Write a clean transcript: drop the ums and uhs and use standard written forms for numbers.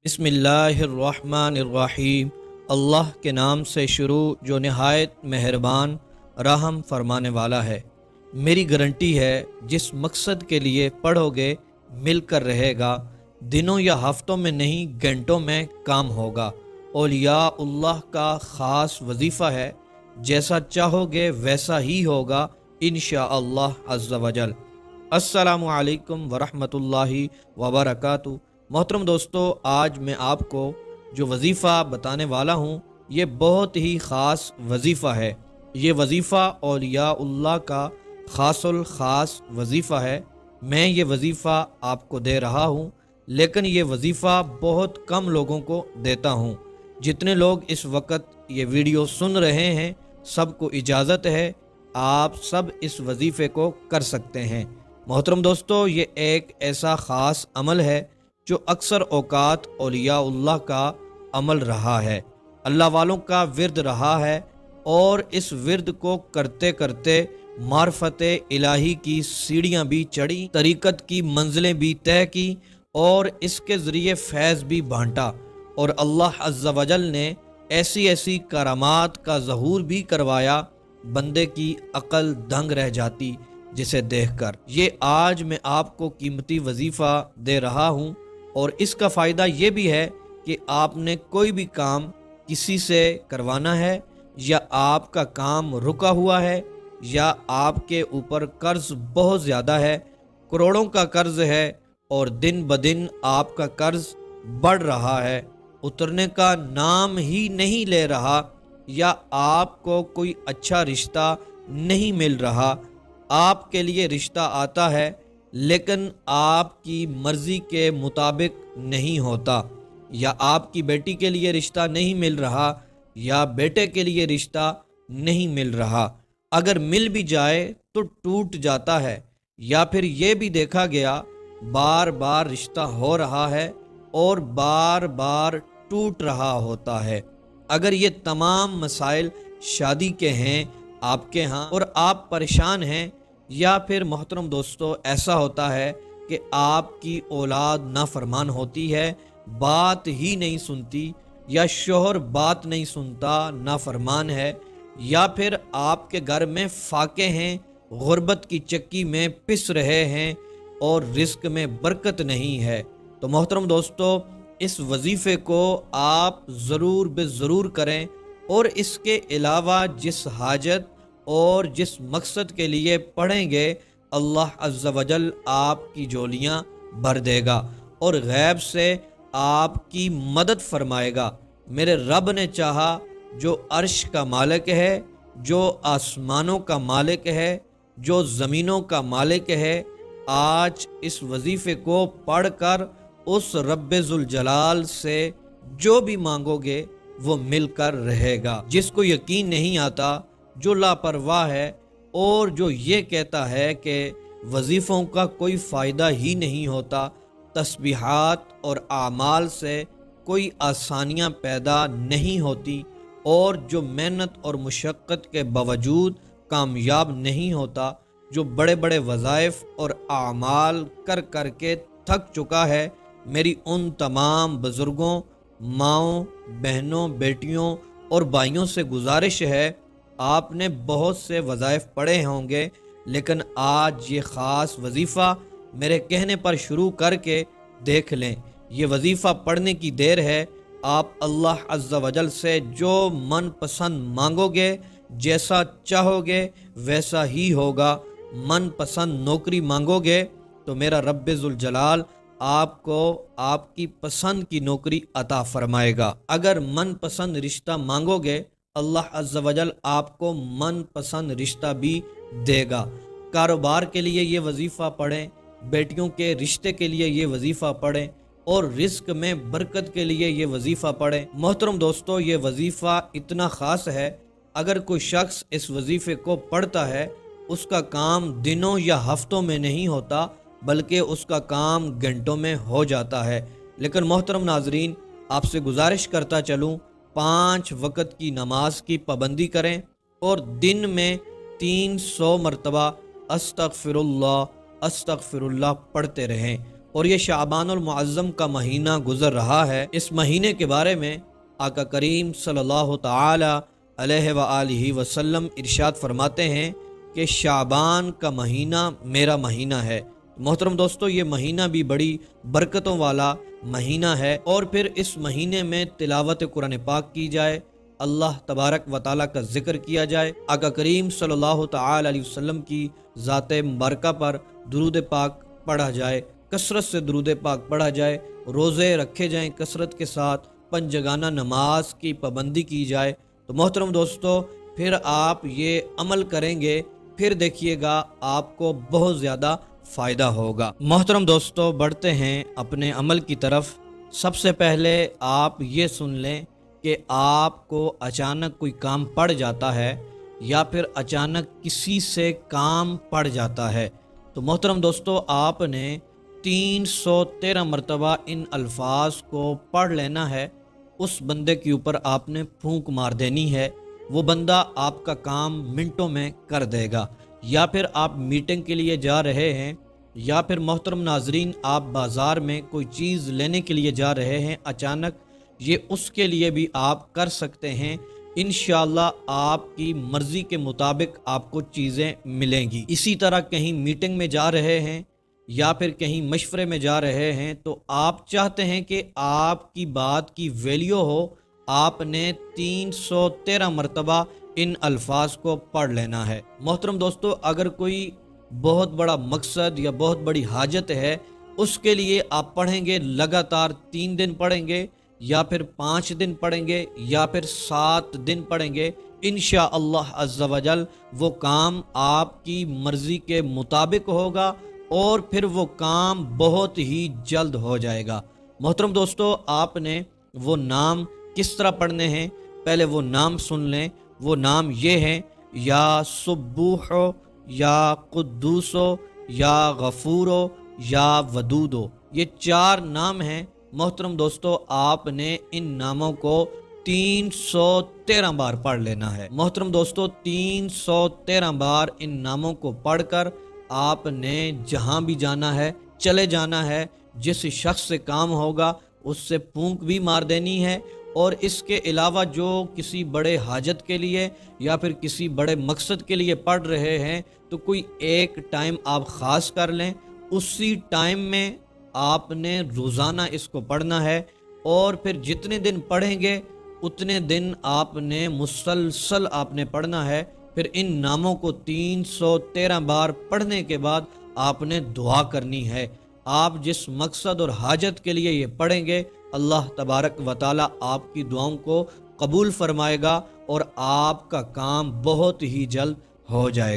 बिस्मिल्लाहिर्रहमानिर्रहीम। अल्लाह के नाम से शुरू जो नहायत मेहरबान रहम फरमाने वाला है। मेरी गारंटी है जिस मकसद के लिए पढ़ोगे मिलकर रहेगा। दिनों या हफ्तों में नहीं घंटों में काम होगा। औलियाउल्लाह का ख़ास वजीफ़ा है, जैसा चाहोगे वैसा ही होगा इंशाअल्लाह अज़्ज़ा वजल। अस्सलामु अलैकुम वरहमतुल्लाहि वबरकातुहू। मोहतरम दोस्तों, आज मैं आपको जो वजीफ़ा बताने वाला हूँ ये बहुत ही ख़ास वजीफ़ा है। ये वजीफ़ा औलियाउल्लाह का ख़ासुल ख़ास वजीफ़ा है। मैं ये वजीफ़ा आपको दे रहा हूँ, लेकिन ये वजीफ़ा बहुत कम लोगों को देता हूँ। जितने लोग इस वक्त ये वीडियो सुन रहे हैं सबको इजाज़त है, आप सब इस वजीफ़े को कर सकते हैं। मोहतरम दोस्तों, ये एक ऐसा ख़ास अमल है जो अक्सर औकात औलियाउल्लाह का अमल रहा है, अल्लाह वालों का विर्द रहा है, और इस विर्द को करते करते मार्फत इलाही की सीढ़ियाँ भी चढ़ी, तरीक़त की मंजिलें भी तय की, और इसके ज़रिए फैज़ भी बांटा। और अल्लाह अज़्ज़ा वजल ने ऐसी ऐसी करामात का ज़हूर भी करवाया, बंदे की अक़ल दंग रह जाती जिसे देखकर। ये आज मैं आपको कीमती वजीफ़ा दे रहा हूँ, और इसका फ़ायदा ये भी है कि आपने कोई भी काम किसी से करवाना है, या आपका काम रुका हुआ है, या आपके ऊपर कर्ज़ बहुत ज़्यादा है, करोड़ों का कर्ज़ है, और दिन ब दिन आपका कर्ज़ बढ़ रहा है, उतरने का नाम ही नहीं ले रहा, या आपको कोई अच्छा रिश्ता नहीं मिल रहा। आपके लिए रिश्ता आता है लेकिन आपकी मर्ज़ी के मुताबिक नहीं होता, या आपकी बेटी के लिए रिश्ता नहीं मिल रहा, या बेटे के लिए रिश्ता नहीं मिल रहा। अगर मिल भी जाए तो टूट जाता है, या फिर ये भी देखा गया बार बार रिश्ता हो रहा है और बार बार टूट रहा होता है। अगर ये तमाम मसाइल शादी के हैं आपके यहाँ और आप परेशान हैं, या फिर मोहतरम दोस्तों ऐसा होता है कि आपकी औलाद नाफरमान होती है, बात ही नहीं सुनती, या शोहर बात नहीं सुनता, नाफरमान है, या फिर आपके घर में फाके हैं, गुर्बत की चक्की में पिस रहे हैं, और रिस्क में बरकत नहीं है, तो मोहतरम दोस्तों इस वजीफ़े को आप ज़रूर ज़रूर करें। और इसके अलावा जिस हाजत और जिस मकसद के लिए पढ़ेंगे, अल्लाह अज़्ज़ा वजल आपकी झोलियाँ भर देगा और गैब से आपकी मदद फरमाएगा। मेरे रब ने चाहा, जो अर्श का मालिक है, जो आसमानों का मालिक है, जो ज़मीनों का मालिक है, आज इस वजीफ़े को पढ़कर उस रब्बे ज़ुल जलाल से जो भी मांगोगे वो मिलकर रहेगा। जिसको यकीन नहीं आता, जो लापरवाह है, और जो ये कहता है कि वजीफ़ों का कोई फ़ायदा ही नहीं होता, तस्बीहात और आमाल से कोई आसानियाँ पैदा नहीं होती, और जो मेहनत और मुशक्क़त के बावजूद कामयाब नहीं होता, जो बड़े बड़े वज़ाइफ़ और आमाल कर कर के थक चुका है, मेरी उन तमाम बुज़ुर्गों, माँओं, बहनों, बेटियों और भाइयों से गुजारिश है, आपने बहुत से वज़ाइफ़ पढ़े होंगे, लेकिन आज ये ख़ास वजीफ़ा मेरे कहने पर शुरू करके देख लें। ये वजीफ़ा पढ़ने की देर है। आप अल्लाह अज़्ज़ा वजल से जो मन पसंद मांगोगे, जैसा चाहोगे वैसा ही होगा। मन पसंद नौकरी मांगोगे तो मेरा रब्बे ज़ुल जलाल आपको आपकी पसंद की नौकरी अता फरमाएगा। अगर मन पसंद रिश्ता मांगोगे, अल्लाह अज़्ज़ा वजल आपको मन पसंद रिश्ता भी देगा। कारोबार के लिए ये वजीफ़ा पढ़ें, बेटियों के रिश्ते के लिए ये वजीफ़ा पढ़ें, और रिस्क में बरकत के लिए ये वजीफ़ा पढ़ें। मोहतरम दोस्तों, ये वजीफ़ा इतना ख़ास है, अगर कोई शख्स इस वजीफ़े को पढ़ता है, उसका काम दिनों या हफ्तों में नहीं होता, बल्कि उसका काम घंटों में हो जाता है। लेकिन मोहतरम नाजरीन, आपसे गुजारिश करता चलूँ, 5 वक़्त की नमाज की पाबंदी करें, और दिन में 300 मरतबा अस्तगफिरुल्लाह अस्तगफिरुल्लाह पढ़ते रहें, اور یہ شعبان المعظم کا مہینہ گزر رہا ہے۔ اس مہینے کے بارے میں آقا کریم صلی اللہ تعالی علیہ وآلہ وسلم ارشاد فرماتے ہیں کہ شعبان کا مہینہ میرا مہینہ ہے۔ محترم دوستو، یہ مہینہ بھی بڑی برکتوں والا مہینہ ہے، اور پھر اس مہینے میں تلاوت قرآن پاک کی جائے، اللہ تبارک و تعالیٰ کا ذکر کیا جائے، آقا کریم صلی اللہ تعالی علیہ وسلم کی ذات مبارکہ پر درود پاک پڑھا جائے، کثرت سے درود پاک پڑھا جائے، روزے رکھے جائیں کثرت کے ساتھ، پنجگانہ نماز کی پابندی کی جائے، تو محترم دوستو پھر آپ یہ عمل کریں گے، پھر دیکھیے گا آپ کو بہت زیادہ فائدہ ہوگا۔ محترم دوستو، بڑھتے ہیں اپنے عمل کی طرف۔ سب سے پہلے آپ یہ سن لیں کہ آپ کو اچانک کوئی کام پڑ جاتا ہے یا پھر اچانک کسی سے کام پڑ جاتا ہے، تو محترم دوستو آپ نے 313 مرتبہ ان الفاظ کو پڑھ لینا ہے۔ اس بندے کے اوپر آپ نے پھونک مار دینی ہے، وہ بندہ آپ کا کام منٹوں میں کر دے گا۔ یا پھر آپ میٹنگ کے لیے جا رہے ہیں، یا پھر محترم ناظرین آپ بازار میں کوئی چیز لینے کے لیے جا رہے ہیں اچانک، یہ اس کے لیے بھی آپ کر سکتے ہیں۔ انشاءاللہ آپ کی مرضی کے مطابق آپ کو چیزیں ملیں گی۔ اسی طرح کہیں میٹنگ میں جا رہے ہیں یا پھر کہیں مشورے میں جا رہے ہیں، تو آپ چاہتے ہیں کہ آپ کی بات کی ویلیو ہو، آپ نے 313 مرتبہ ان الفاظ کو پڑھ لینا ہے۔ محترم دوستو، اگر کوئی بہت بڑا مقصد یا بہت بڑی حاجت ہے، اس کے لیے آپ پڑھیں گے، لگاتار 3 دن پڑھیں گے یا پھر 5 دن پڑھیں گے یا پھر 7 دن پڑھیں گے، انشاءاللہ عز و جل وہ کام آپ کی مرضی کے مطابق ہوگا اور پھر وہ کام بہت ہی جلد ہو جائے گا۔ محترم دوستو، آپ نے وہ نام کس طرح پڑھنے ہیں، پہلے وہ نام سن لیں۔ وہ نام یہ ہیں: یا سبوح، یا قدوس، یا غفور، یا ودود۔ یہ 4 نام ہیں۔ محترم دوستو، آپ نے ان ناموں کو 313 بار پڑھ لینا ہے۔ محترم دوستو، 313 بار ان ناموں کو پڑھ کر آپ نے جہاں بھی جانا ہے چلے جانا ہے، جس شخص سے کام ہوگا اس سے پونک بھی مار دینی ہے، اور اس کے علاوہ جو کسی بڑے حاجت کے لیے یا پھر کسی بڑے مقصد کے لیے پڑھ رہے ہیں، تو کوئی ایک ٹائم آپ خاص کر لیں، اسی ٹائم میں آپ نے روزانہ اس کو پڑھنا ہے، اور پھر جتنے دن پڑھیں گے اتنے دن آپ نے مسلسل آپ نے پڑھنا ہے۔ پھر ان ناموں کو 313 بار پڑھنے کے بعد آپ نے دعا کرنی ہے۔ آپ جس مقصد اور حاجت کے لیے یہ پڑھیں گے، اللہ تبارک و تعالیٰ آپ کی دعاؤں کو قبول فرمائے گا اور آپ کا کام بہت ہی جلد ہو جائے گا۔